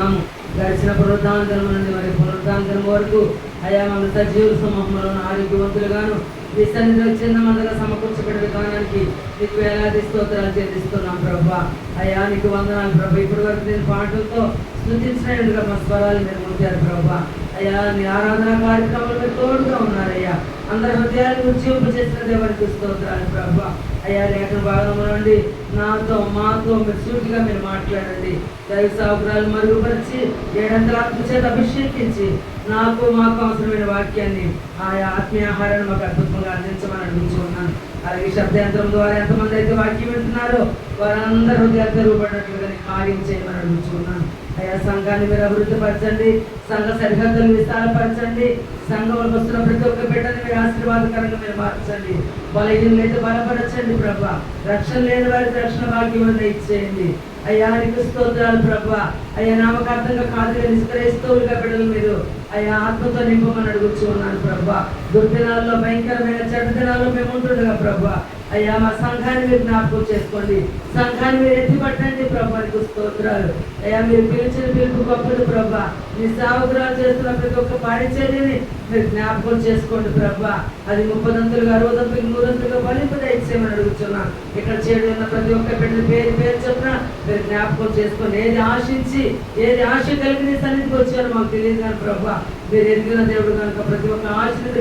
వేడుకుంటున్నాము. గడిచిన పునరుద్ధానం నుండి మరి పునరుద్ధానం వరకు అయా మమ్మల్ని సజీవుల సమూహంలో ఆరోగ్యవంతులుగాను మీ సన్నిధిలో చిన్న మందగా సమకూర్చబడిన విధానానికి నీకు వేలాది స్తోత్రాలు చెల్లిస్తున్నాం ప్రభా. అయ్యా నీకు వందనాలు ప్రభా. ఇప్పటి వరకు నేను పాటలతో స్తుతించినట్టుగా మా స్వరాలు మీరు ఉంచారు ప్రభా. అయ్యా నీ ఆరాధన కార్యక్రమాలు మీరు తోడుగా ఉన్నారయ్యా. అందరి హృదయాన్ని ఉజ్జీవింప చేసిన దేవునికి స్తోత్రాలు ప్రభా. అయ్యా లేఖన భాగంలో నుండి నాతో మాతో మీరు సూటిగా మీరు మాట్లాడండి. దైవ సౌకర్యాలు మరుగుపరిచి ఏడంతల ఆత్మ చేత అభిషేకించి మాకు అవసరమైన వాక్యాన్ని ఆయా ఆత్మీయ ఆహారాన్ని మాకు అద్భుతంగా అందించమని అడుగుతున్నాను. అలాగే శబ్దయంత్రం ద్వారా ఎంతమంది అయితే వాక్యం వింటున్నారో వారందరూ హృదయాలు తెరుగుపడినట్లుగా కార్యం చేయమని అడుగుతున్నాను. అయ్యా సంఘాన్ని మీరు అభివృద్ధి పరచండి. సంఘ సరిహద్దులు విస్తారపరచండి. సంఘంలో వస్తున్న ప్రతి ఒక్క బిడ్డని మీరు ఆశీర్వాదకరంగా మీరు మార్చండి. బలహీనలు అయితే బలపరచండి ప్రభా. రక్షణ లేని వారికి రక్షణ భాగ్యం ఇచ్చేయండి. అయ్యా నీకు స్తోత్రాలు ప్రభా. అయ్యా నామకార్థంగా కాదుగా నిష్క్రయిస్తవులుగా బిడ్డలు మీరు అయ్యా ఆత్మతో నింపమని అడుగుతూ ఉన్నాను ప్రభా. దుర్దినాల్లో భయంకరమైన చెడ్డ దినాల్లో మేము ఉంటుండగా ప్రభా. అయ్యా మా సంఘాన్ని మీరు జ్ఞాపకం చేసుకోండి. సంఘాన్ని మీరు ఎత్తిపట్టండి ప్రభా. నీకు స్తోత్రాలు. అయ్యా మీరు పిలిచిన పిలుపు గొప్పది ప్రభా. మీ సేవకురాలు చేస్తున్న ప్రతి ఒక్క పరిచర్యని మీరు జ్ఞాపకం చేసుకోండి ప్రభా. అది 30 60 100 ఫలింపద ఇచ్చేయమని అడుగుతున్నాను. ఇక్కడ చేయడం ఉన్న ప్రతి ఒక్క బిడ్డ పేరు చెప్పిన మీరు జ్ఞాపకం చేసుకొని ఏది ఆశించి ఏది ఆశ కలిగి నీ సన్నిధికి వచ్చారో మాకు తెలియదు కానీ ప్రభా. మీరు ఎదిగిన దేవుడు కనుక ప్రతి ఒక్క ఆశని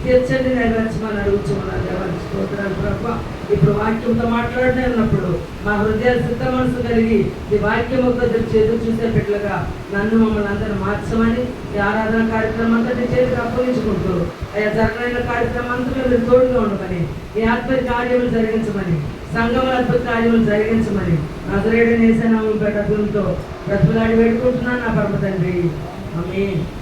తీర్చండి నెరవేర్చమని అడుగుతున్నాను. దేవానికి స్తోత్రాలు ప్రభా. ఇప్పుడు వాక్యంతో మాట్లాడినప్పుడు మా హృదయాలు సిద్ధ మనసు కలిగి ఈ వాక్యం ఒక ఎదురు చూసే బిడ్డలుగా నన్ను మమ్మల్ని అందరూ మార్చమని ఈ ఆరాధన కార్యక్రమం అంతటి చేతికి అప్పగించుకుంటూ అయ్యా జరగైన కార్యక్రమం అంతా మీరు తోడుగా ఉండమని ఈ ఆత్మ కార్యములు జరిగించమని సంఘముల అద్భుత కార్యములు జరిగించమని నజరేయుడైన యేసు నామములో బ్రతుకులాడి వేడుకుంటున్నాను నా పరమ తండ్రి. ఆమేన్.